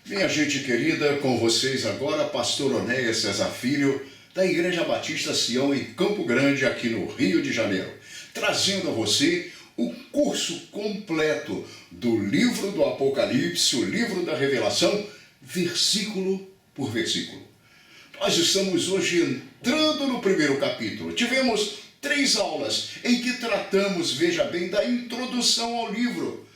Minha gente querida, com vocês agora, Pastor Onéias César Filho, da Igreja Batista Sião em Campo Grande, aqui no Rio de Janeiro, trazendo a você o curso completo do livro do Apocalipse, o livro da Revelação, versículo por versículo. Nós estamos hoje entrando no primeiro capítulo. Tivemos 3 aulas em que tratamos, veja bem, da introdução ao livro,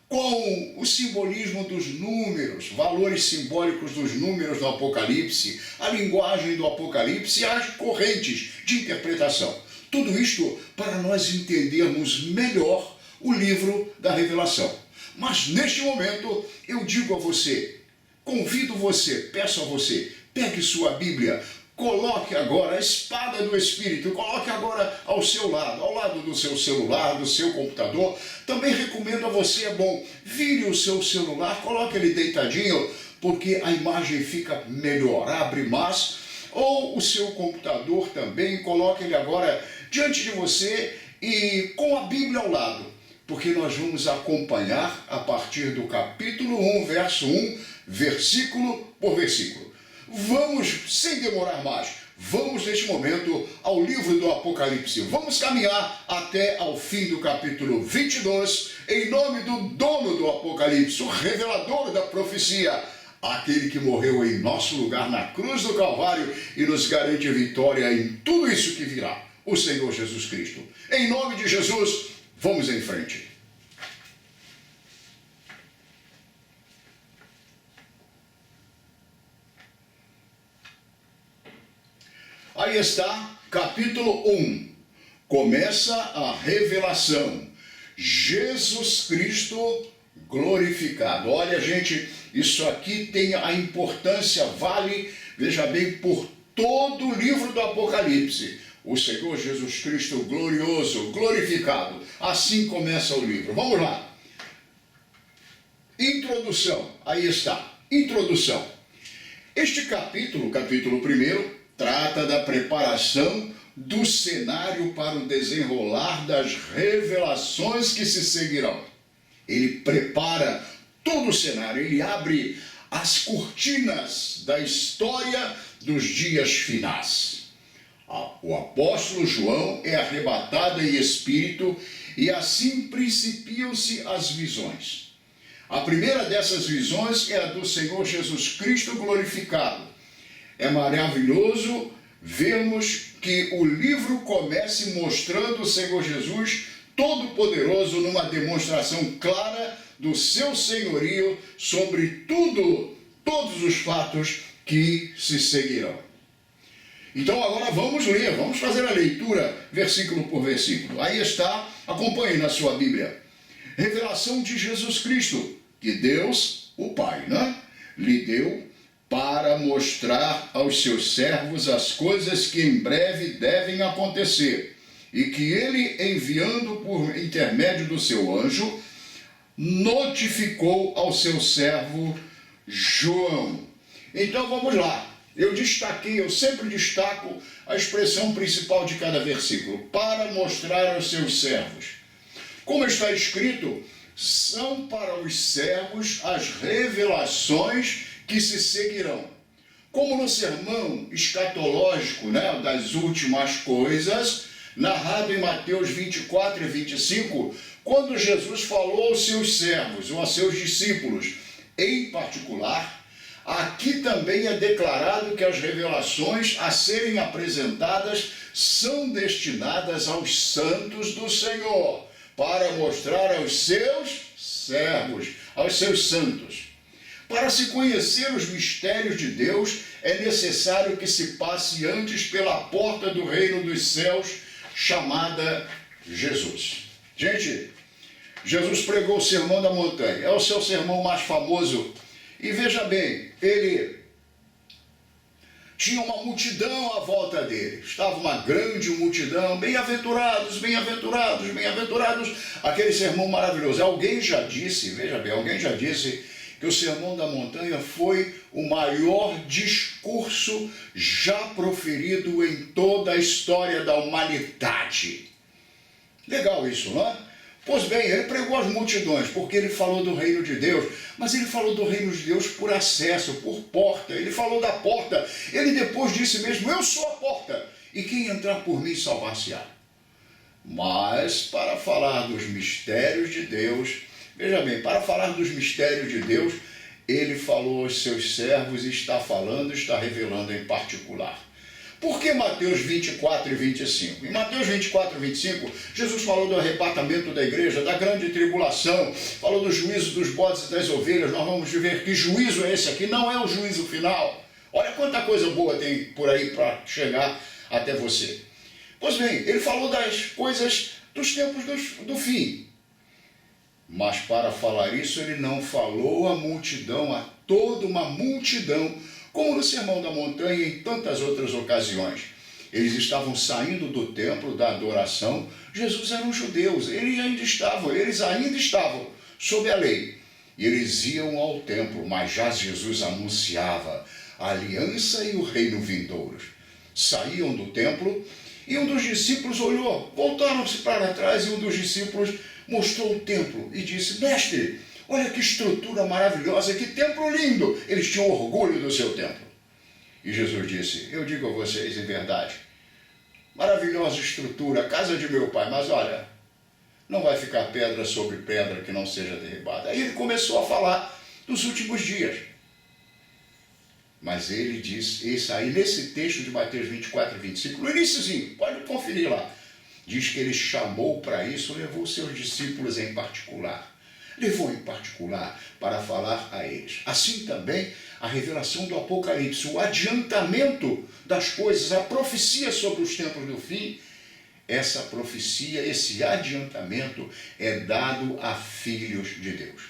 com o simbolismo dos números, valores simbólicos dos números do Apocalipse, a linguagem do Apocalipse e as correntes de interpretação. Tudo isto para nós entendermos melhor o livro da Revelação. Mas neste momento eu digo a você, convido você, peço a você, pegue sua Bíblia, coloque agora a espada do Espírito, coloque agora ao seu lado, ao lado do seu celular, do seu computador. Também recomendo a você, é bom, vire o seu celular, coloque ele deitadinho, porque a imagem fica melhor, abre mais. Ou o seu computador também, coloque ele agora diante de você e com a Bíblia ao lado, porque nós vamos acompanhar a partir do capítulo 1, verso 1, versículo por versículo. Vamos, sem demorar mais, vamos neste momento ao livro do Apocalipse. Vamos caminhar até ao fim do capítulo 22, em nome do dono do Apocalipse, o revelador da profecia, aquele que morreu em nosso lugar na cruz do Calvário e nos garante vitória em tudo isso que virá, o Senhor Jesus Cristo. Em nome de Jesus, vamos em frente. Aí está, capítulo 1. Começa a revelação. Jesus Cristo glorificado. Olha, gente, isso aqui tem a importância, vale, veja bem, por todo o livro do Apocalipse. O Senhor Jesus Cristo glorioso, glorificado. Assim começa o livro. Vamos lá. Introdução. Aí está. Introdução. Este capítulo, capítulo 1, trata da preparação do cenário para o desenrolar das revelações que se seguirão. Ele prepara todo o cenário, ele abre as cortinas da história dos dias finais. O apóstolo João é arrebatado em espírito e assim principiam-se as visões. A primeira dessas visões é a do Senhor Jesus Cristo glorificado. É maravilhoso vermos que o livro comece mostrando o Senhor Jesus Todo-Poderoso numa demonstração clara do seu senhorio sobre todos os fatos que se seguirão. Então agora vamos ler, vamos fazer a leitura versículo por versículo. Aí está, acompanhe na sua Bíblia. Revelação de Jesus Cristo, que Deus, o Pai, lhe deu para mostrar aos seus servos as coisas que em breve devem acontecer, e que ele, enviando por intermédio do seu anjo, notificou ao seu servo João. Então vamos lá. Eu sempre destaco a expressão principal de cada versículo, para mostrar aos seus servos. Como está escrito, são para os servos as revelações que se seguirão. Como no sermão escatológico, das últimas coisas, narrado em Mateus 24 e 25, quando Jesus falou aos seus servos ou a seus discípulos, em particular, aqui também é declarado que as revelações a serem apresentadas são destinadas aos santos do Senhor, para mostrar aos seus servos, aos seus santos. Para se conhecer os mistérios de Deus, é necessário que se passe antes pela porta do reino dos céus, chamada Jesus. Gente, Jesus pregou o Sermão da Montanha, é o seu sermão mais famoso. E veja bem, ele tinha uma multidão à volta dele, estava uma grande multidão, bem-aventurados, bem-aventurados, bem-aventurados, aquele sermão maravilhoso. Alguém já disse, veja bem, alguém já disse que o Sermão da Montanha foi o maior discurso já proferido em toda a história da humanidade. Legal isso, não é? Pois bem, ele pregou às multidões, porque ele falou do reino de Deus, mas ele falou do reino de Deus por acesso, por porta. Ele falou da porta, ele depois disse mesmo, eu sou a porta, e quem entrar por mim salvar-se-á. Mas para falar dos mistérios de Deus, veja bem, para falar dos mistérios de Deus, ele falou aos seus servos e está falando, está revelando em particular. Por que Mateus 24 e 25? Em Mateus 24 e 25, Jesus falou do arrebatamento da igreja, da grande tribulação, falou do juízo dos bodes e das ovelhas. Nós vamos ver que juízo é esse aqui, não é o juízo final. Olha quanta coisa boa tem por aí para chegar até você. Pois bem, ele falou das coisas dos tempos do fim. Mas para falar isso, ele não falou à multidão, a toda uma multidão, como no Sermão da Montanha e em tantas outras ocasiões. Eles estavam saindo do templo da adoração. Jesus eram judeus, eles ainda estavam sob a lei. E eles iam ao templo, mas já Jesus anunciava a aliança e o reino vindouros. Saíam do templo e um dos discípulos olhou, voltaram-se para trás e um dos discípulos mostrou o templo e disse, mestre, olha que estrutura maravilhosa, que templo lindo. Eles tinham orgulho do seu templo. E Jesus disse, eu digo a vocês em verdade, maravilhosa estrutura, a casa de meu pai, mas olha, não vai ficar pedra sobre pedra que não seja derribada. Aí ele começou a falar dos últimos dias. Mas ele diz, isso aí nesse texto de Mateus 24 e 25, no iníciozinho, pode conferir lá, diz que ele chamou para isso, levou seus discípulos em particular. Levou em particular para falar a eles. Assim também a revelação do Apocalipse, o adiantamento das coisas, a profecia sobre os tempos do fim, essa profecia, esse adiantamento é dado a filhos de Deus.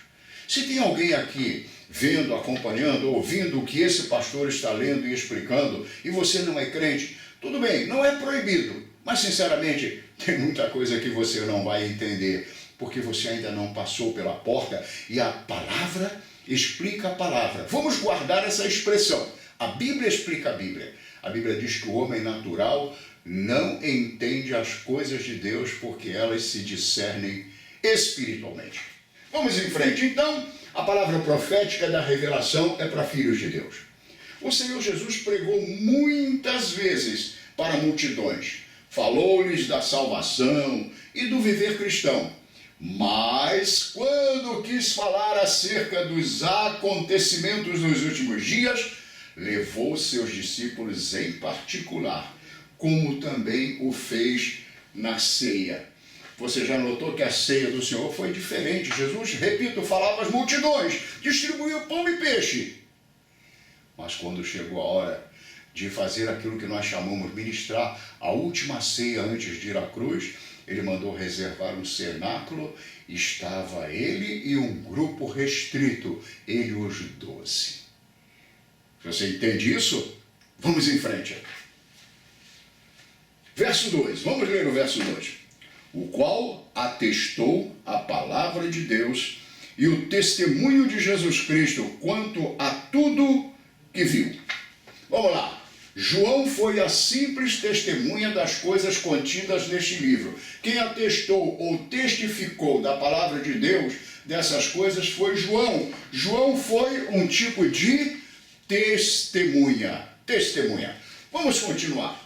Se tem alguém aqui vendo, acompanhando, ouvindo o que esse pastor está lendo e explicando, e você não é crente, tudo bem, não é proibido, mas sinceramente tem muita coisa que você não vai entender, porque você ainda não passou pela porta e a palavra explica a palavra. Vamos guardar essa expressão. A Bíblia explica a Bíblia. A Bíblia diz que o homem natural não entende as coisas de Deus porque elas se discernem espiritualmente. Vamos em frente. Então, a palavra profética da revelação é para filhos de Deus. O Senhor Jesus pregou muitas vezes para multidões. Falou-lhes da salvação e do viver cristão. Mas, quando quis falar acerca dos acontecimentos dos últimos dias, levou seus discípulos em particular, como também o fez na ceia. Você já notou que a ceia do Senhor foi diferente. Jesus, repito, falava às multidões, distribuiu pão e peixe. Mas quando chegou a hora de fazer aquilo que nós chamamos ministrar a última ceia antes de ir à cruz, ele mandou reservar um cenáculo, estava ele e um grupo restrito, ele os 12. Você entende isso? Vamos em frente. Verso 2, vamos ler o verso 2. O qual atestou a palavra de Deus e o testemunho de Jesus Cristo quanto a tudo que viu. Vamos lá. João foi a simples testemunha das coisas contidas neste livro. Quem atestou ou testificou da palavra de Deus dessas coisas foi João. João foi um tipo de testemunha. Testemunha. Vamos continuar.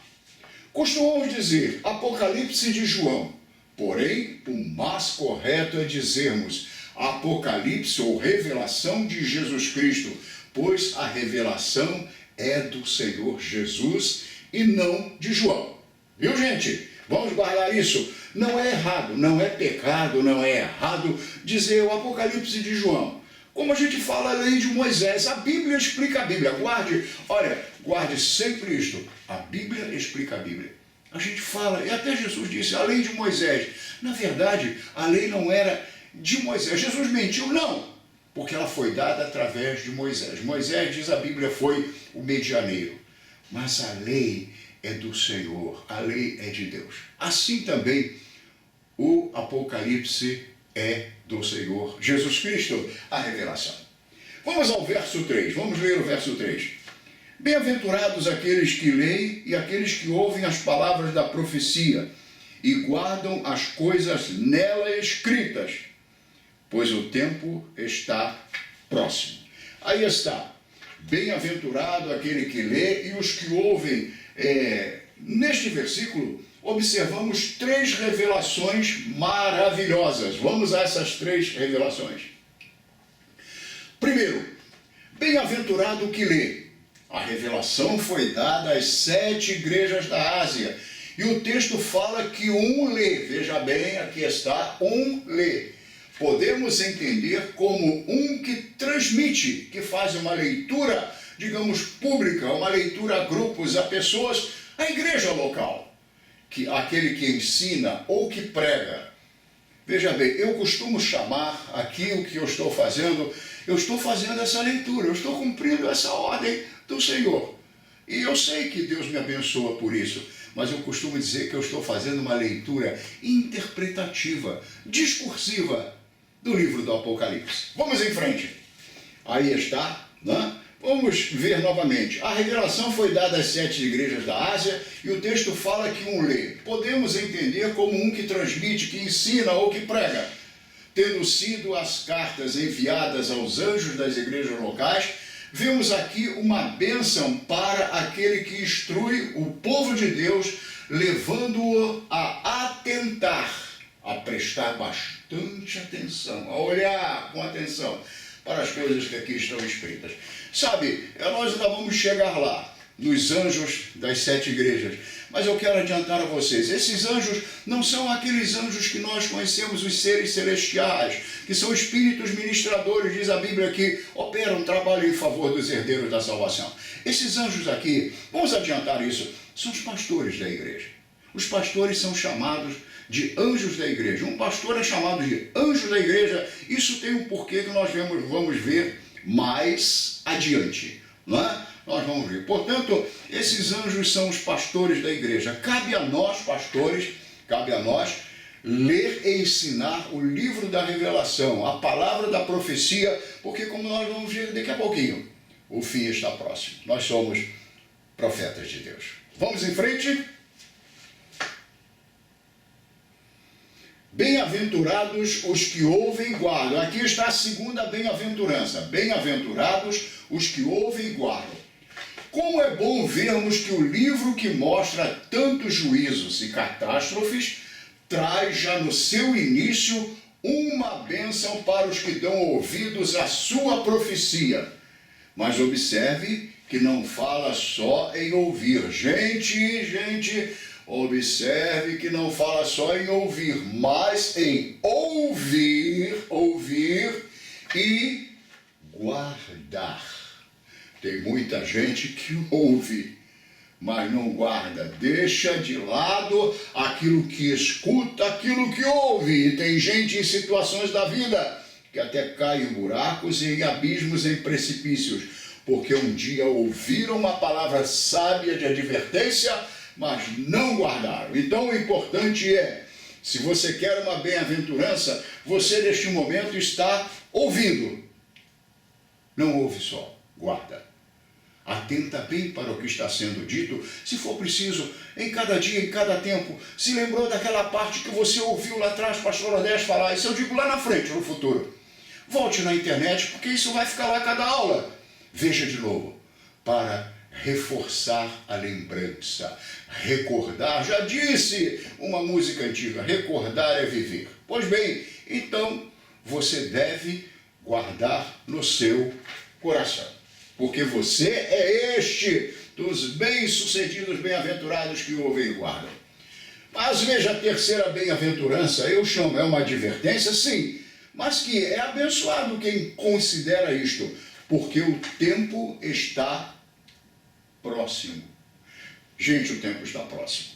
Costumamos dizer Apocalipse de João. Porém, o mais correto é dizermos Apocalipse ou revelação de Jesus Cristo, pois a revelação é do Senhor Jesus e não de João. Viu, gente? Vamos guardar isso. Não é errado, não é pecado, não é errado dizer o Apocalipse de João. Como a gente fala a lei de Moisés, a Bíblia explica a Bíblia. Guarde sempre isto. A Bíblia explica a Bíblia. A gente fala, e até Jesus disse, a lei de Moisés. Na verdade, a lei não era de Moisés. Jesus mentiu? Não. Porque ela foi dada através de Moisés. Moisés, diz a Bíblia, foi o medianeiro. Mas a lei é do Senhor, a lei é de Deus. Assim também o Apocalipse é do Senhor Jesus Cristo, a revelação. Vamos ao verso 3, vamos ler o verso 3. Bem-aventurados aqueles que leem e aqueles que ouvem as palavras da profecia e guardam as coisas nela escritas, pois o tempo está próximo. Aí está, bem-aventurado aquele que lê e os que ouvem. Neste versículo, observamos 3 revelações maravilhosas. Vamos a essas 3 revelações. Primeiro, bem-aventurado o que lê. A revelação foi dada às 7 igrejas da Ásia. E o texto fala que um lê. Veja bem, aqui está, um lê. Podemos entender como um que transmite, que faz uma leitura, digamos, pública, uma leitura a grupos, a pessoas, a igreja local. Aquele que ensina ou que prega. Veja bem, eu costumo chamar aqui o que eu estou fazendo essa leitura, eu estou cumprindo essa ordem do Senhor. E eu sei que Deus me abençoa por isso, mas eu costumo dizer que eu estou fazendo uma leitura interpretativa, discursiva do livro do Apocalipse. Vamos em frente. Aí está, né? Vamos ver novamente. A revelação foi dada às 7 igrejas da Ásia e o texto fala que um lê. Podemos entender como um que transmite, que ensina ou que prega. Tendo sido as cartas enviadas aos anjos das igrejas locais, vemos aqui uma bênção para aquele que instrui o povo de Deus, levando-o a atentar, a prestar bastante atenção, a olhar com atenção para as coisas que aqui estão escritas. Sabe, nós ainda vamos chegar lá, nos anjos das 7 igrejas, mas eu quero adiantar a vocês, esses anjos não são aqueles anjos que nós conhecemos, os seres celestiais, que são espíritos ministradores, diz a Bíblia, que operam trabalho em favor dos herdeiros da salvação. Esses anjos aqui, vamos adiantar isso, são os pastores da igreja. Os pastores são chamados de anjos da igreja. Um pastor é chamado de anjo da igreja. Isso tem um porquê que nós vamos ver mais adiante, não é? Nós vamos ver. Portanto, esses anjos são os pastores da igreja. Cabe a nós, pastores, cabe a nós ler e ensinar o livro da revelação, a palavra da profecia, porque como nós vamos ver daqui a pouquinho, o fim está próximo. Nós somos profetas de Deus. Vamos em frente? Bem-aventurados os que ouvem e guardam. Aqui está a segunda bem-aventurança. Bem-aventurados os que ouvem e guardam. Como é bom vermos que o livro que mostra tantos juízos e catástrofes traz já no seu início uma bênção para os que dão ouvidos à sua profecia. Mas observe que não fala só em ouvir. Gente, observe que não fala só em ouvir, mas em ouvir e guardar. Tem muita gente que ouve, mas não guarda, deixa de lado aquilo que escuta, aquilo que ouve. E tem gente em situações da vida que até cai em buracos e em abismos, em precipícios, porque um dia ouviram uma palavra sábia de advertência, mas não guardaram. Então o importante é, se você quer uma bem-aventurança, você neste momento está ouvindo. Não ouve só, guarda. Atenta bem para o que está sendo dito, se for preciso, em cada dia, em cada tempo. Se lembrou daquela parte que você ouviu lá atrás, pastor Odés falar, isso eu digo lá na frente, no futuro. Volte na internet, porque isso vai ficar lá a cada aula. Veja de novo, para reforçar a lembrança, recordar. Já disse uma música antiga, recordar é viver. Pois bem, então você deve guardar no seu coração. Porque você é este dos bem-sucedidos, bem-aventurados que ouvem e guardam. Mas veja a terceira bem-aventurança, eu chamo, é uma advertência, sim, mas que é abençoado quem considera isto, porque o tempo está próximo. Gente, o tempo está próximo.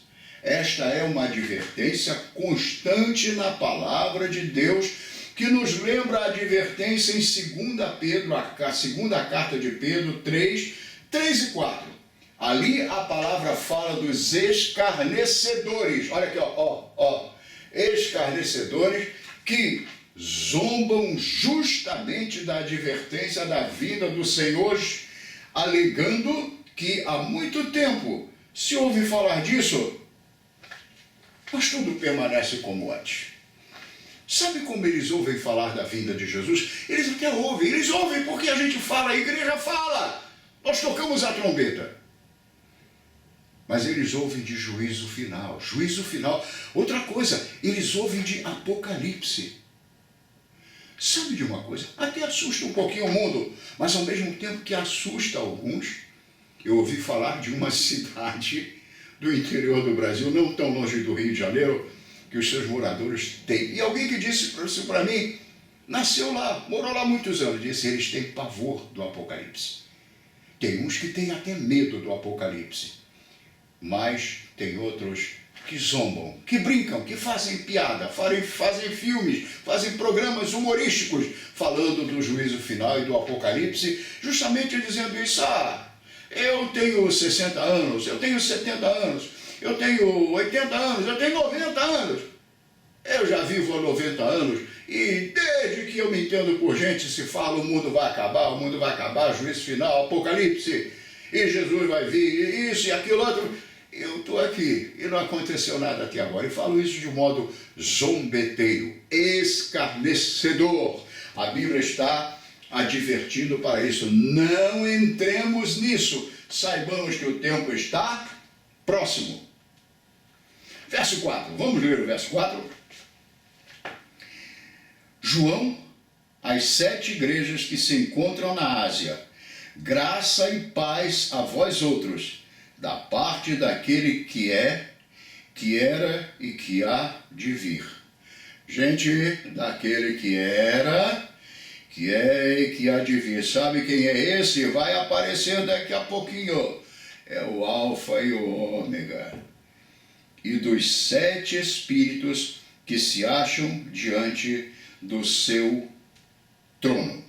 Esta é uma advertência constante na palavra de Deus, que nos lembra a advertência em 2 Pedro, a segunda carta de Pedro 3 e 4. Ali a palavra fala dos escarnecedores. Olha aqui, escarnecedores que zombam justamente da advertência da vinda do Senhor, alegando que há muito tempo se ouve falar disso, mas tudo permanece como antes. Sabe como eles ouvem falar da vinda de Jesus? Eles até ouvem, eles ouvem porque a gente fala, a igreja fala, nós tocamos a trombeta. Mas eles ouvem de juízo final, juízo final. Outra coisa, eles ouvem de Apocalipse. Sabe de uma coisa? Até assusta um pouquinho o mundo, mas ao mesmo tempo que assusta alguns, eu ouvi falar de uma cidade do interior do Brasil, não tão longe do Rio de Janeiro, que os seus moradores têm. E alguém que disse isso para mim, nasceu lá, morou lá muitos anos, disse, eles têm pavor do Apocalipse. Tem uns que têm até medo do Apocalipse, mas tem outros que zombam, que brincam, que fazem piada, fazem filmes, fazem programas humorísticos falando do juízo final e do Apocalipse, justamente dizendo isso, eu tenho 60 anos, eu tenho 70 anos, eu tenho 80 anos, eu tenho 90 anos. Eu já vivo há 90 anos e desde que eu me entendo por gente se fala o mundo vai acabar, juízo final, Apocalipse, e Jesus vai vir, isso e aquilo outro. Eu estou aqui e não aconteceu nada até agora. E falo isso de um modo zombeteiro, escarnecedor. A Bíblia está advertindo para isso. Não entremos nisso. Saibamos que o tempo está próximo. Verso 4. Vamos ler o verso 4. João, às 7 igrejas que se encontram na Ásia. Graça e paz a vós outros, da parte daquele que é, que era e que há de vir. Gente, daquele que era, que é e que há de vir. Sabe quem é esse? Vai aparecer daqui a pouquinho. É o Alfa e o Ômega. E dos 7 espíritos que se acham diante do seu trono.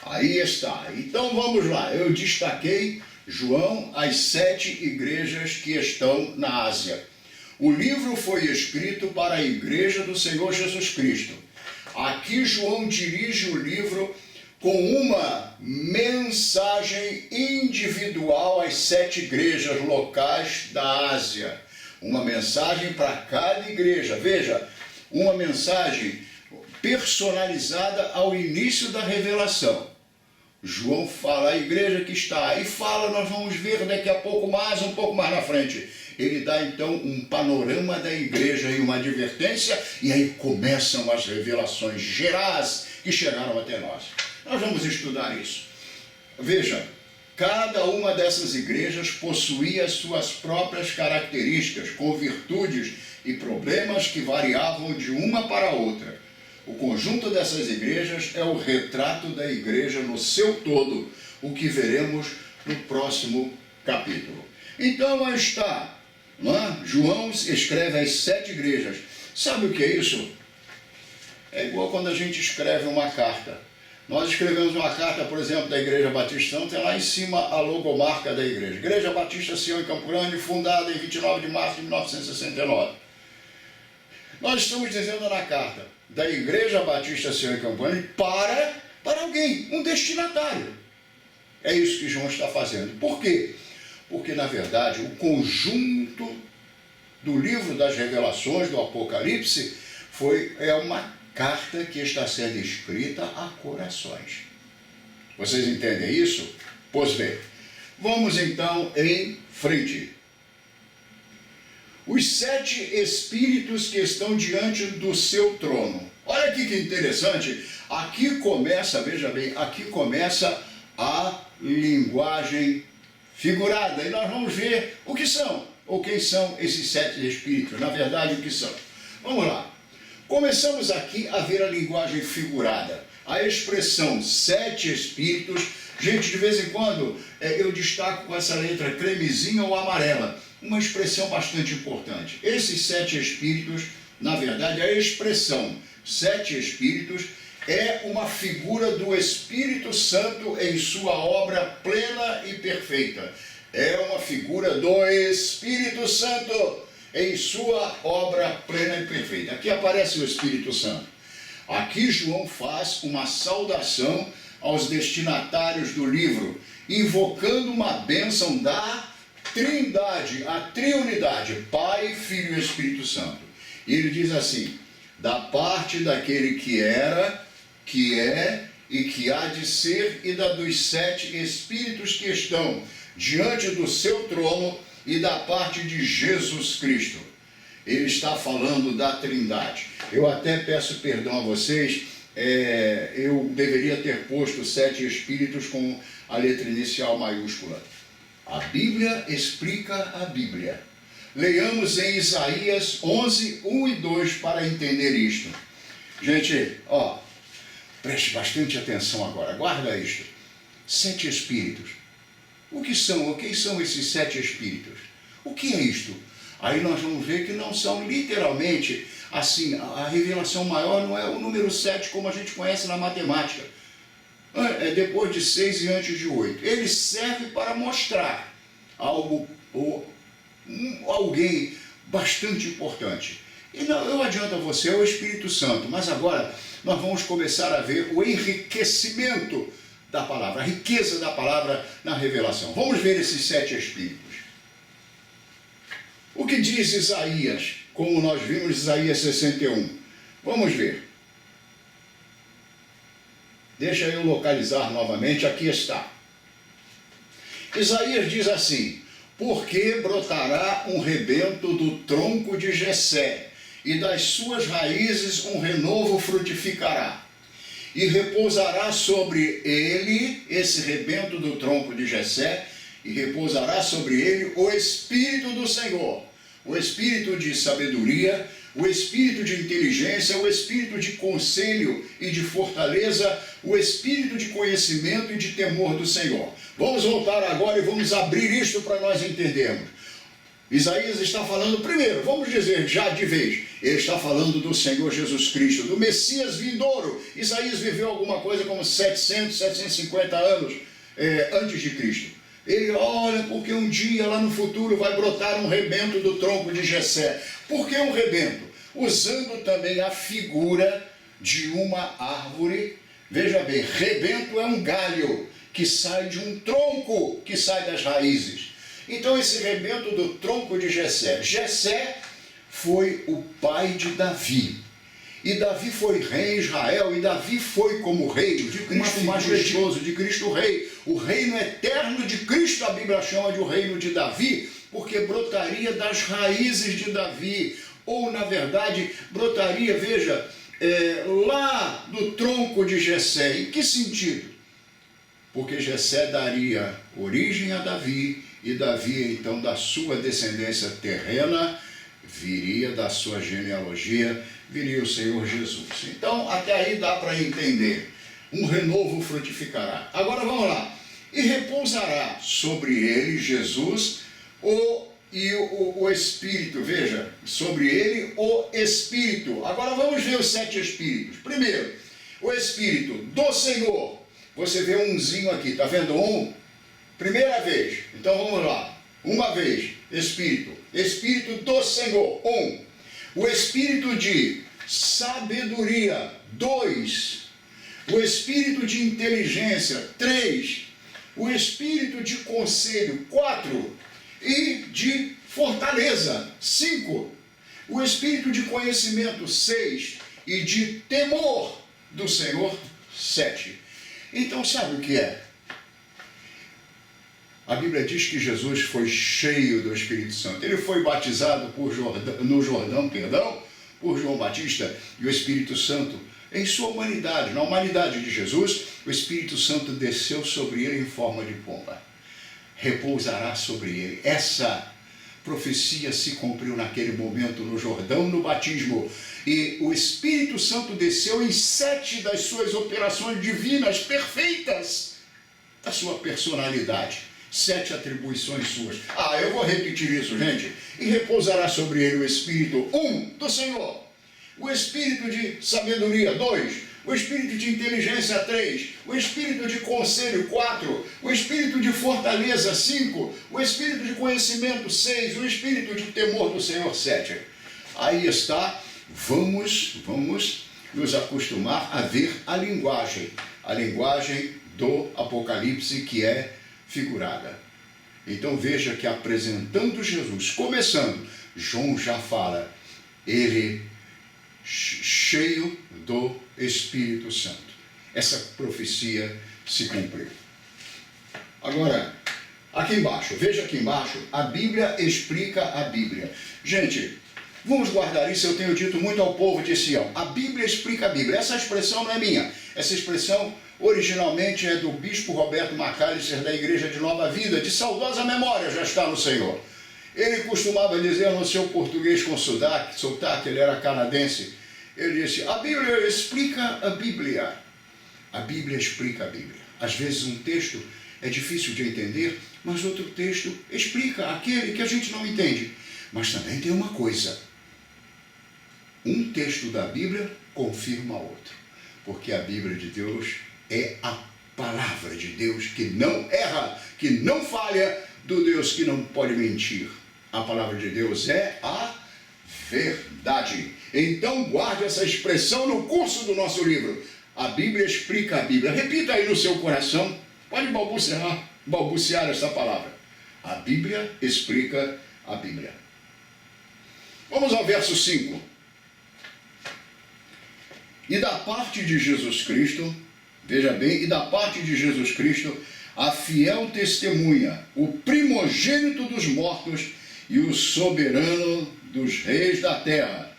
Aí está. Então vamos lá. Eu destaquei João, as 7 igrejas que estão na Ásia. O livro foi escrito para a igreja do Senhor Jesus Cristo. Aqui João dirige o livro com uma mensagem individual às 7 igrejas locais da Ásia. Uma mensagem para cada igreja. Veja, uma mensagem personalizada ao início da revelação. João fala, a igreja que está aí fala, nós vamos ver daqui a pouco mais, um pouco mais na frente. Ele dá então um panorama da igreja e uma advertência, e aí começam as revelações gerais que chegaram até nós. Nós vamos estudar isso. Veja, cada uma dessas igrejas possuía as suas próprias características, com virtudes e problemas que variavam de uma para outra. O conjunto dessas igrejas é o retrato da igreja no seu todo, o que veremos no próximo capítulo. Então, aí está, não é? João escreve as 7 igrejas. Sabe o que é isso? É igual quando a gente escreve uma carta. Nós escrevemos uma carta, por exemplo, da Igreja Batista Sião, tem lá em cima a logomarca da igreja. Igreja Batista Sião em Campo Grande, fundada em 29 de março de 1969. Nós estamos dizendo na carta da Igreja Batista Sião em Campo Grande para alguém, um destinatário. É isso que João está fazendo. Por quê? Porque, na verdade, o conjunto do livro das revelações, do Apocalipse, é uma carta que está sendo escrita a corações. Vocês entendem isso? Pois bem, vamos então em frente. Os 7 espíritos que estão diante do seu trono. Olha aqui que interessante. Aqui começa, veja bem, aqui começa a linguagem figurada. E nós vamos ver o que são, ou quem são esses 7 espíritos. Na verdade, o que são. Vamos lá. Começamos aqui a ver a linguagem figurada. A expressão 7 espíritos. Gente, de vez em quando eu destaco com essa letra cremezinha ou amarela. Uma expressão bastante importante. Esses 7 espíritos, na verdade, a expressão 7 espíritos é uma figura do Espírito Santo em sua obra plena e perfeita. É uma figura do Espírito Santo em sua obra plena e perfeita. Aqui aparece o Espírito Santo. Aqui João faz uma saudação aos destinatários do livro, invocando uma bênção da trindade, a triunidade, Pai, Filho e Espírito Santo. E ele diz assim, da parte daquele que era, que é e que há de ser, e da dos 7 Espíritos que estão diante do seu trono, e da parte de Jesus Cristo. Ele está falando da trindade. Eu até peço perdão a vocês, eu deveria ter posto 7 Espíritos com a letra inicial maiúscula. A Bíblia explica a Bíblia. Leiamos em Isaías 11, 1 e 2 para entender isto. Gente, preste bastante atenção agora, guarda isto. 7 Espíritos. O que são? Quem são esses 7 Espíritos? O que é isto? Aí nós vamos ver que não são literalmente, assim, a revelação maior não é o número 7 como a gente conhece na matemática. É depois de 6 e antes de 8. Ele serve para mostrar algo ou alguém bastante importante. E não, eu adianto a você, é o Espírito Santo, mas agora nós vamos começar a ver o enriquecimento da palavra, a riqueza da palavra na revelação. Vamos ver esses 7 Espíritos. O que diz Isaías, como nós vimos Isaías 61? Vamos ver. Deixa eu localizar novamente, aqui está. Isaías diz assim, porque brotará um rebento do tronco de Jessé, e das suas raízes um renovo frutificará. E repousará sobre ele, esse rebento do tronco de Jessé, e repousará sobre ele o Espírito do Senhor, o Espírito de sabedoria, o Espírito de inteligência, o Espírito de conselho e de fortaleza, o Espírito de conhecimento e de temor do Senhor. Vamos voltar agora e vamos abrir isto para nós entendermos. Isaías está falando, primeiro, vamos dizer já de vez, ele está falando do Senhor Jesus Cristo, do Messias vindouro. Isaías viveu alguma coisa como 700, 750 anos antes de Cristo. Ele olha, porque um dia lá no futuro vai brotar um rebento do tronco de Jessé. Por que um rebento? Usando também a figura de uma árvore. Veja bem, rebento é um galho que sai de um tronco, que sai das raízes. Então esse rebento do tronco de Jessé. Jessé foi o pai de Davi. E Davi foi rei em Israel, e Davi foi como rei de Cristo majestoso, de Cristo rei. O reino eterno de Cristo, a Bíblia chama de o reino de Davi, porque brotaria das raízes de Davi, ou na verdade, brotaria, veja, lá do tronco de Jessé. Em que sentido? Porque Jessé daria origem a Davi, e Davi, então, da sua descendência terrena, viria da sua genealogia, viria o Senhor Jesus. Então, até aí dá para entender. Um renovo frutificará. Agora vamos lá. E repousará sobre ele, Jesus, o Espírito. Veja, sobre ele o Espírito. Agora vamos ver os 7 Espíritos. Primeiro, o Espírito do Senhor. Você vê umzinho aqui, está vendo um? Primeira vez. Então vamos lá. Uma vez, Espírito. Espírito do Senhor, 1. O Espírito de sabedoria, 2. O Espírito de inteligência, 3. O Espírito de conselho, 4. E de fortaleza, 5. O Espírito de conhecimento, 6. E de temor do Senhor, 7. Então sabe o que é? A Bíblia diz que Jesus foi cheio do Espírito Santo. Ele foi batizado no Jordão, por João Batista, e o Espírito Santo, em sua humanidade, na humanidade de Jesus, o Espírito Santo desceu sobre ele em forma de pomba. Repousará sobre ele. Essa profecia se cumpriu naquele momento no Jordão, no batismo. E o Espírito Santo desceu em 7 das suas operações divinas perfeitas, da sua personalidade. 7 atribuições suas. Eu vou repetir isso, gente. E repousará sobre ele o Espírito, 1, do Senhor. O Espírito de sabedoria, 2. O Espírito de inteligência, 3. O Espírito de conselho, 4. O Espírito de fortaleza, 5. O Espírito de conhecimento, 6. O Espírito de temor do Senhor, 7. Aí está. Vamos nos acostumar a ver a linguagem do Apocalipse, que é figurada. Então veja que apresentando Jesus, começando, João já fala, ele cheio do Espírito Santo. Essa profecia se cumpriu. Agora, aqui embaixo, veja aqui embaixo, a Bíblia explica a Bíblia. Gente, vamos guardar isso, eu tenho dito muito ao povo de Sião. A Bíblia explica a Bíblia. Essa expressão não é minha. Essa expressão originalmente é do bispo Roberto Macalister, da Igreja de Nova Vida, de saudosa memória, já está no Senhor. Ele costumava dizer no seu português com sotaque, ele era canadense, ele disse, a Bíblia explica a Bíblia. A Bíblia explica a Bíblia. Às vezes um texto é difícil de entender, mas outro texto explica aquele que a gente não entende. Mas também tem uma coisa, um texto da Bíblia confirma outro, porque a Bíblia de Deus é a palavra de Deus que não erra, que não falha, do Deus que não pode mentir. A palavra de Deus é a verdade. Então guarde essa expressão no curso do nosso livro. A Bíblia explica a Bíblia. Repita aí no seu coração, pode balbuciar essa palavra. A Bíblia explica a Bíblia. Vamos ao verso 5. E da parte de Jesus Cristo, veja bem, e da parte de Jesus Cristo, a fiel testemunha, o primogênito dos mortos e o soberano dos reis da terra,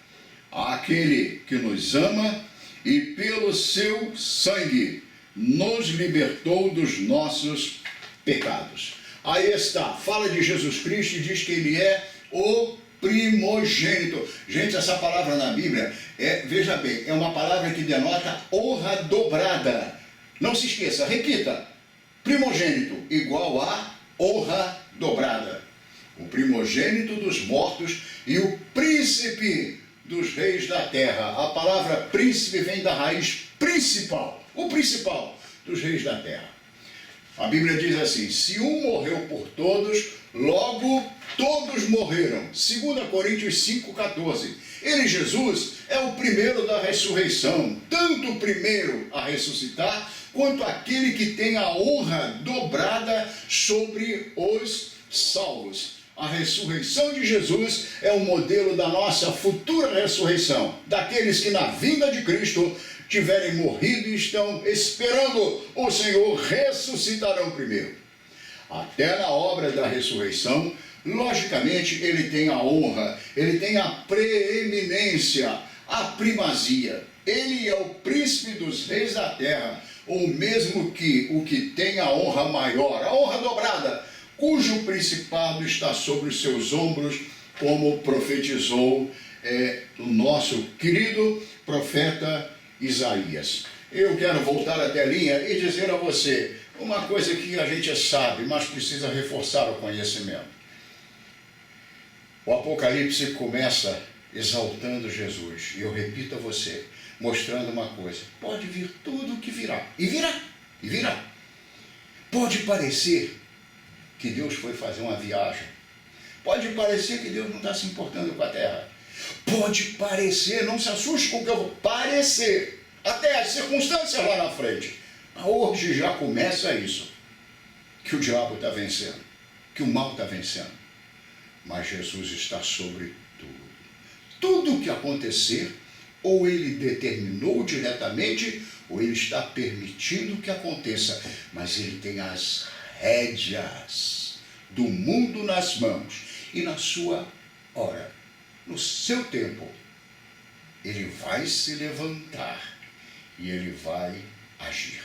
aquele que nos ama e pelo seu sangue nos libertou dos nossos pecados. Aí está, fala de Jesus Cristo e diz que ele é o primogênito. Gente, essa palavra na Bíblia, veja bem, é uma palavra que denota honra dobrada. Não se esqueça, repita, primogênito igual a honra dobrada. O primogênito dos mortos e o príncipe dos reis da terra. A palavra príncipe vem da raiz principal, o principal dos reis da terra. A Bíblia diz assim, se um morreu por todos, logo todos morreram. 2 Coríntios 5,14. Ele, Jesus, é o primeiro da ressurreição, tanto o primeiro a ressuscitar, quanto aquele que tem a honra dobrada sobre os salvos. A ressurreição de Jesus é o modelo da nossa futura ressurreição, daqueles que na vinda de Cristo tiverem morrido e estão esperando o Senhor, ressuscitarão primeiro. Até na obra da ressurreição, logicamente, ele tem a honra, ele tem a preeminência, a primazia. Ele é o príncipe dos reis da terra, ou mesmo que o que tem a honra maior, a honra dobrada, cujo principado está sobre os seus ombros, como profetizou o nosso querido profeta Isaías. Eu quero voltar à telinha e dizer a você uma coisa que a gente sabe, mas precisa reforçar o conhecimento. O Apocalipse começa exaltando Jesus, e eu repito a você, mostrando uma coisa, pode vir tudo o que virá, e virá, e virá. Pode parecer que Deus foi fazer uma viagem, pode parecer que Deus não está se importando com a terra, pode parecer, não se assuste com o que eu vou parecer, até as circunstâncias lá na frente, mas hoje já começa isso, que o diabo está vencendo, que o mal está vencendo, mas Jesus está sobre tudo. Tudo o que acontecer, ou ele determinou diretamente, ou ele está permitindo que aconteça, mas ele tem as rédeas do mundo nas mãos, e na sua hora, no seu tempo, ele vai se levantar e ele vai agir.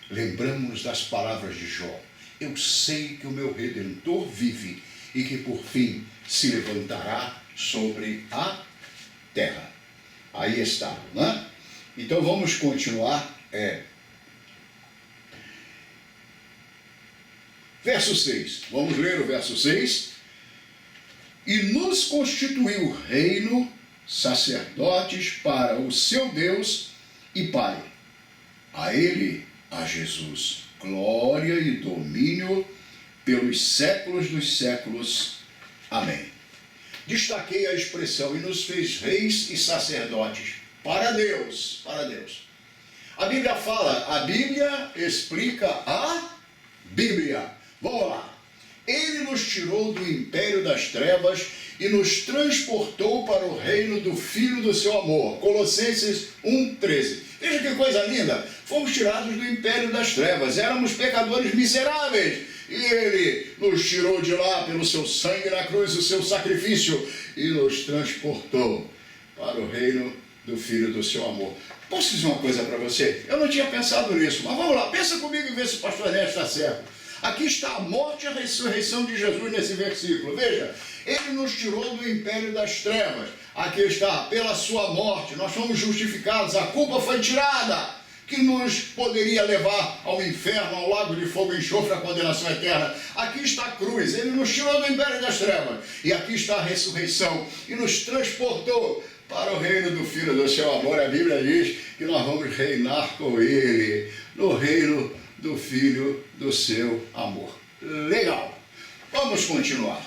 Lembramos das palavras de Jó, eu sei que o meu Redentor vive e que por fim se levantará sobre a terra. Aí está, né? Então vamos continuar. Verso 6, vamos ler o verso 6. E nos constituiu reino, sacerdotes para o seu Deus e Pai. A ele, a Jesus, glória e domínio pelos séculos dos séculos. Amém. Destaquei a expressão, e nos fez reis e sacerdotes para Deus, para Deus. A Bíblia fala, a Bíblia explica a Bíblia. Vamos lá. Ele nos tirou do império das trevas e nos transportou para o reino do Filho do seu amor. Colossenses 1,13. Veja que coisa linda! Fomos tirados do império das trevas, éramos pecadores miseráveis. E Ele nos tirou de lá pelo seu sangue na cruz, o seu sacrifício, e nos transportou para o reino do Filho do seu amor. Posso dizer uma coisa para você? Eu não tinha pensado nisso, mas vamos lá, pensa comigo e vê se o pastor Ernesto está certo. Aqui está a morte e a ressurreição de Jesus nesse versículo. Veja, Ele nos tirou do império das trevas. Aqui está, pela sua morte, nós fomos justificados, a culpa foi tirada, que nos poderia levar ao inferno, ao lago de fogo e enxofre, a condenação eterna. Aqui está a cruz, Ele nos tirou do império das trevas. E aqui está a ressurreição, e nos transportou para o reino do Filho do seu amor. A Bíblia diz que nós vamos reinar com Ele, no reino do Filho do seu amor. Legal. Vamos continuar.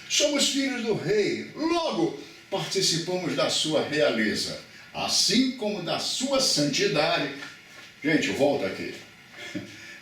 Somos filhos do Rei, logo participamos da sua realeza, assim como da sua santidade. Gente, volta aqui.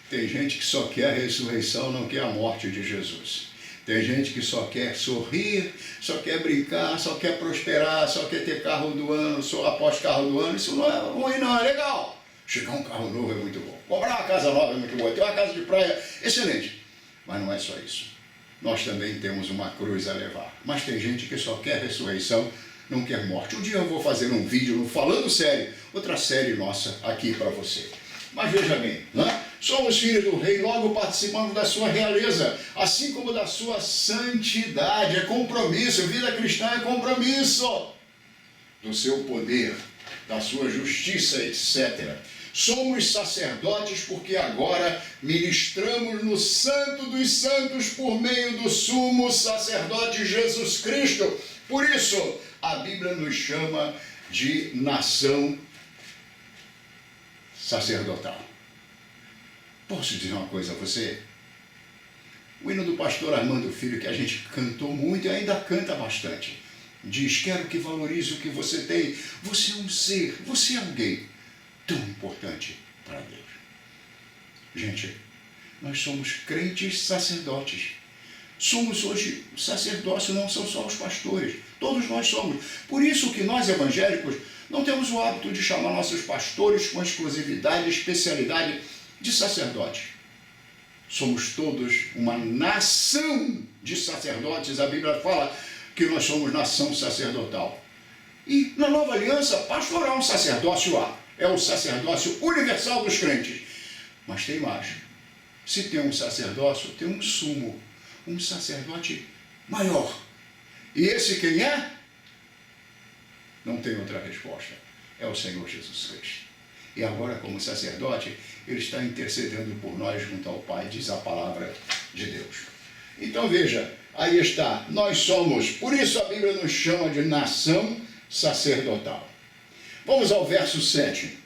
Tem gente que só quer a ressurreição, não quer a morte de Jesus. Tem gente que só quer sorrir, só quer brincar, só quer prosperar, só quer ter carro do ano, só após carro do ano. Isso não é ruim, não, é legal. Chegar um carro novo é muito bom. Comprar uma casa nova é muito bom. Ter uma casa de praia, excelente. Mas não é só isso. Nós também temos uma cruz a levar. Mas tem gente que só quer ressurreição, não quer morte. Um dia eu vou fazer um vídeo falando sério, outra série nossa aqui para você. Mas veja bem, né? Somos filhos do Rei, logo participamos da sua realeza, assim como da sua santidade. É compromisso, vida cristã é compromisso. Do seu poder, da sua justiça, etc. Somos sacerdotes porque agora ministramos no Santo dos Santos por meio do sumo sacerdote Jesus Cristo. Por isso, a Bíblia nos chama de nação sacerdotal. Posso dizer uma coisa a você? O hino do pastor Armando Filho, que a gente cantou muito e ainda canta bastante, diz: quero que valorize o que você tem. Você é um ser, você é alguém tão importante para Deus. Gente, nós somos crentes sacerdotes. Somos hoje, o sacerdócio não são só os pastores, todos nós somos. Por isso que nós evangélicos não temos o hábito de chamar nossos pastores com exclusividade e especialidade de sacerdotes. Somos todos uma nação de sacerdotes. A Bíblia fala que nós somos nação sacerdotal. E na nova aliança, pastoral é um sacerdócio lá. É o sacerdócio universal dos crentes. Mas tem mais. Se tem um sacerdócio, tem um sumo, um sacerdote maior. E esse quem é? Não tem outra resposta. É o Senhor Jesus Cristo. E agora, como sacerdote, Ele está intercedendo por nós junto ao Pai, diz a palavra de Deus. Então veja, aí está, nós somos, por isso a Bíblia nos chama de nação sacerdotal. Vamos ao verso 7.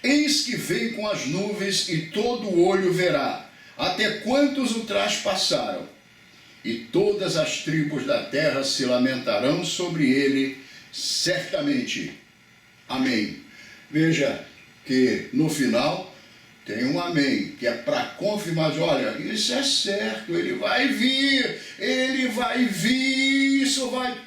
Eis que vem com as nuvens e todo olho verá, até quantos o traspassaram. E todas as tribos da terra se lamentarão sobre ele, certamente. Amém. Veja que no final tem um amém, que é para confirmar, olha, isso é certo, ele vai vir,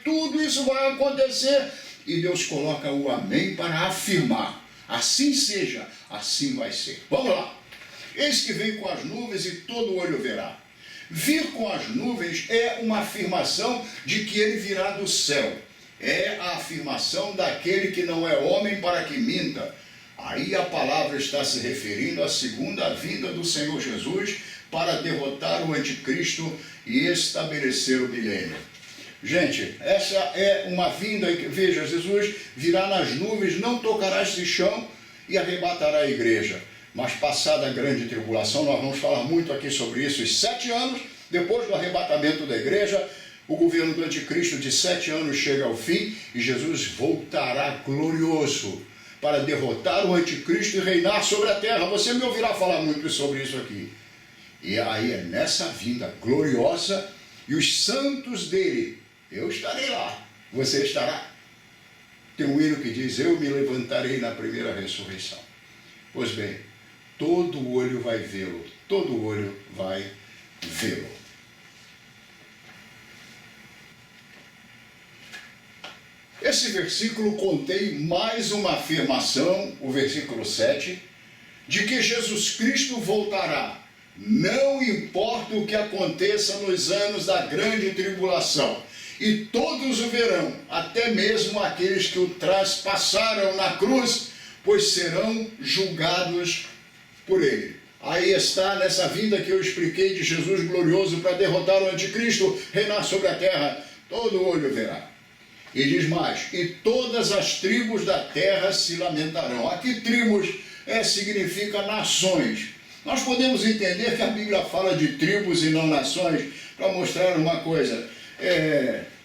tudo isso vai acontecer. E Deus coloca o amém para afirmar. Assim seja, assim vai ser. Vamos lá. Eis que vem com as nuvens e todo olho verá. Vir com as nuvens é uma afirmação de que ele virá do céu. É a afirmação daquele que não é homem para que minta. Aí a palavra está se referindo à segunda vinda do Senhor Jesus para derrotar o anticristo e estabelecer o milênio. Gente, essa é uma vinda que, veja, Jesus virá nas nuvens, não tocará esse chão e arrebatará a igreja. Mas passada a grande tribulação, nós vamos falar muito aqui sobre isso, os 7 anos depois do arrebatamento da igreja, o governo do anticristo de 7 anos chega ao fim e Jesus voltará glorioso para derrotar o anticristo e reinar sobre a terra. Você me ouvirá falar muito sobre isso aqui. E aí é nessa vinda gloriosa e os santos dele, eu estarei lá, você estará. Tem um hino que diz: eu me levantarei na primeira ressurreição. Pois bem, todo olho vai vê-lo. Todo olho vai vê-lo. Esse versículo contém mais uma afirmação, o versículo 7, de que Jesus Cristo voltará. Não importa o que aconteça nos anos da grande tribulação. E todos o verão, até mesmo aqueles que o traspassaram na cruz, pois serão julgados por ele. Aí está, nessa vinda que eu expliquei de Jesus glorioso para derrotar o anticristo, reinar sobre a terra, todo olho verá. E diz mais, e todas as tribos da terra se lamentarão. Aqui tribos significa nações. Nós podemos entender que a Bíblia fala de tribos e não nações para mostrar uma coisa.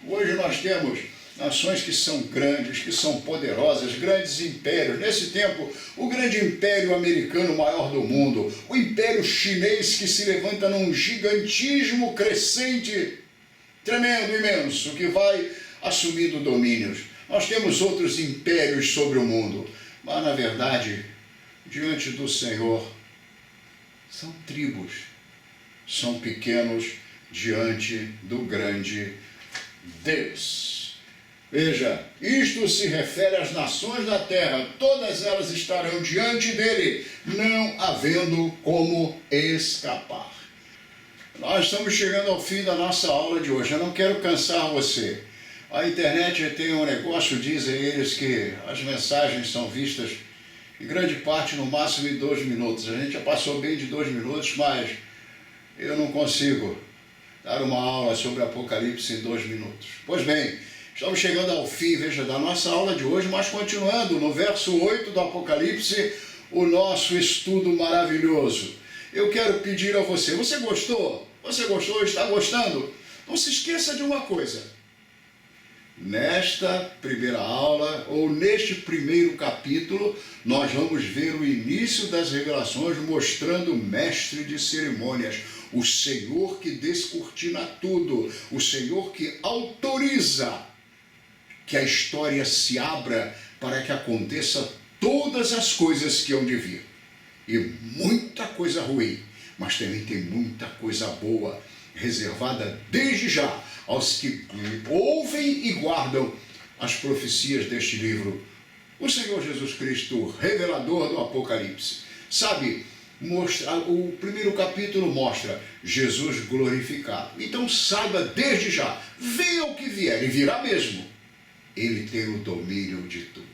Hoje nós temos nações que são grandes, que são poderosas, grandes impérios. Nesse tempo, o grande império americano maior do mundo, o império chinês que se levanta num gigantismo crescente, tremendo, imenso, que vai assumindo domínios. Nós temos outros impérios sobre o mundo, mas na verdade, diante do Senhor, são tribos, são pequenos diante do grande Deus. Veja, isto se refere às nações da terra, todas elas estarão diante dele, não havendo como escapar. Nós estamos chegando ao fim da nossa aula de hoje, eu não quero cansar você. A internet tem um negócio, dizem eles, que as mensagens são vistas em grande parte, no máximo, em 2 minutos. A gente já passou bem de 2 minutos, mas eu não consigo dar uma aula sobre Apocalipse em 2 minutos. Pois bem, estamos chegando ao fim, veja, da nossa aula de hoje, mas continuando no verso 8 do Apocalipse, o nosso estudo maravilhoso. Eu quero pedir a você, você gostou? Você gostou? Está gostando? Não se esqueça de uma coisa. Nesta primeira aula, ou neste primeiro capítulo, nós vamos ver o início das revelações mostrando o mestre de cerimônias, o Senhor que descortina tudo, o Senhor que autoriza que a história se abra para que aconteça todas as coisas que hão de vir. E muita coisa ruim, mas também tem muita coisa boa, reservada desde já aos que ouvem e guardam as profecias deste livro. O Senhor Jesus Cristo, revelador do Apocalipse. Sabe, o primeiro capítulo mostra Jesus glorificado. Então saiba desde já, venha o que vier, e virá mesmo, ele tem o domínio de tudo.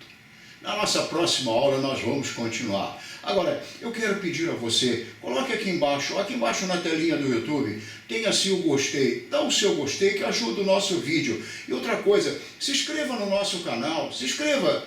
Na nossa próxima aula nós vamos continuar. Agora, eu quero pedir a você, coloque aqui embaixo na telinha do YouTube, tenha assim o gostei, dá o seu gostei que ajuda o nosso vídeo. E outra coisa, se inscreva no nosso canal, se inscreva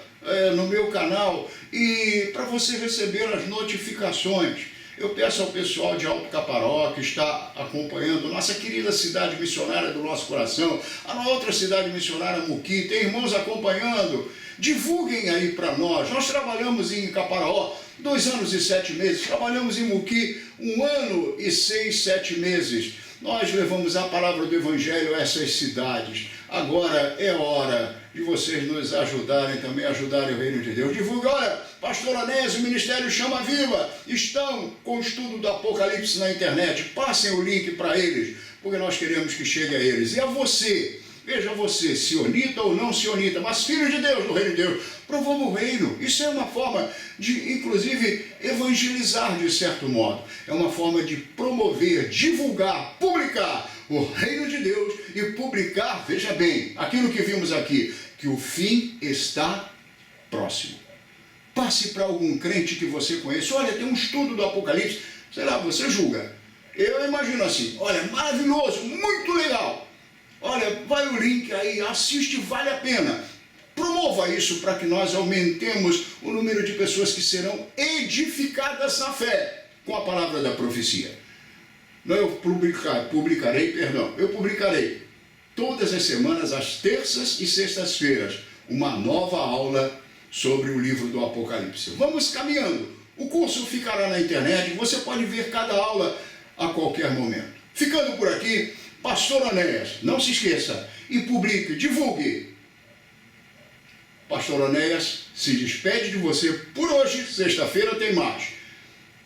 no meu canal e para você receber as notificações. Eu peço ao pessoal de Alto Caparó que está acompanhando nossa querida cidade missionária do nosso coração, a outra cidade missionária Muqui, tem irmãos acompanhando. Divulguem aí para nós. Nós trabalhamos em Caparó 2 anos e 7 meses, trabalhamos em Muqui 1 ano e 6, 7 meses. Nós levamos a palavra do Evangelho a essas cidades. Agora é hora de vocês nos ajudarem, também ajudarem o reino de Deus. Divulgue, olha, Pastor Anésio, o Ministério Chama Viva, estão com o estudo do Apocalipse na internet. Passem o link para eles, porque nós queremos que chegue a eles. E a você, veja você, sionita ou não sionita, mas filho de Deus, do reino de Deus, promova o reino. Isso é uma forma de, inclusive, evangelizar de certo modo. É uma forma de promover, divulgar, publicar o reino de Deus e publicar, veja bem, aquilo que vimos aqui, que o fim está próximo. Passe para algum crente que você conheça. Olha, tem um estudo do Apocalipse, sei lá, você julga. Eu imagino assim, olha, maravilhoso, muito legal. Olha, vai o link aí, assiste, vale a pena. Promova isso para que nós aumentemos o número de pessoas que serão edificadas na fé com a palavra da profecia. Eu publicarei todas as semanas, às terças e sextas-feiras, uma nova aula sobre o livro do Apocalipse. Vamos caminhando. O curso ficará na internet, você pode ver cada aula a qualquer momento. Ficando por aqui, Pastor Anéas, não se esqueça, e publique, divulgue. Pastor Anéas se despede de você por hoje, sexta-feira tem mais.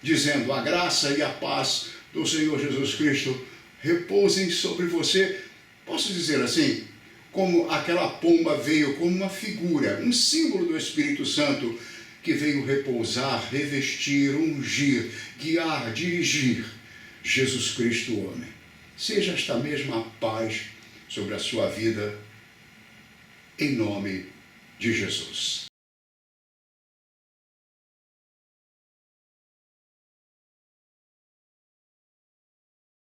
dizendo: a graça e a paz do Senhor Jesus Cristo repousem sobre você. Posso dizer assim, como aquela pomba veio como uma figura, um símbolo do Espírito Santo, que veio repousar, revestir, ungir, guiar, dirigir Jesus Cristo, o homem. Seja esta mesma paz sobre a sua vida, em nome de Jesus.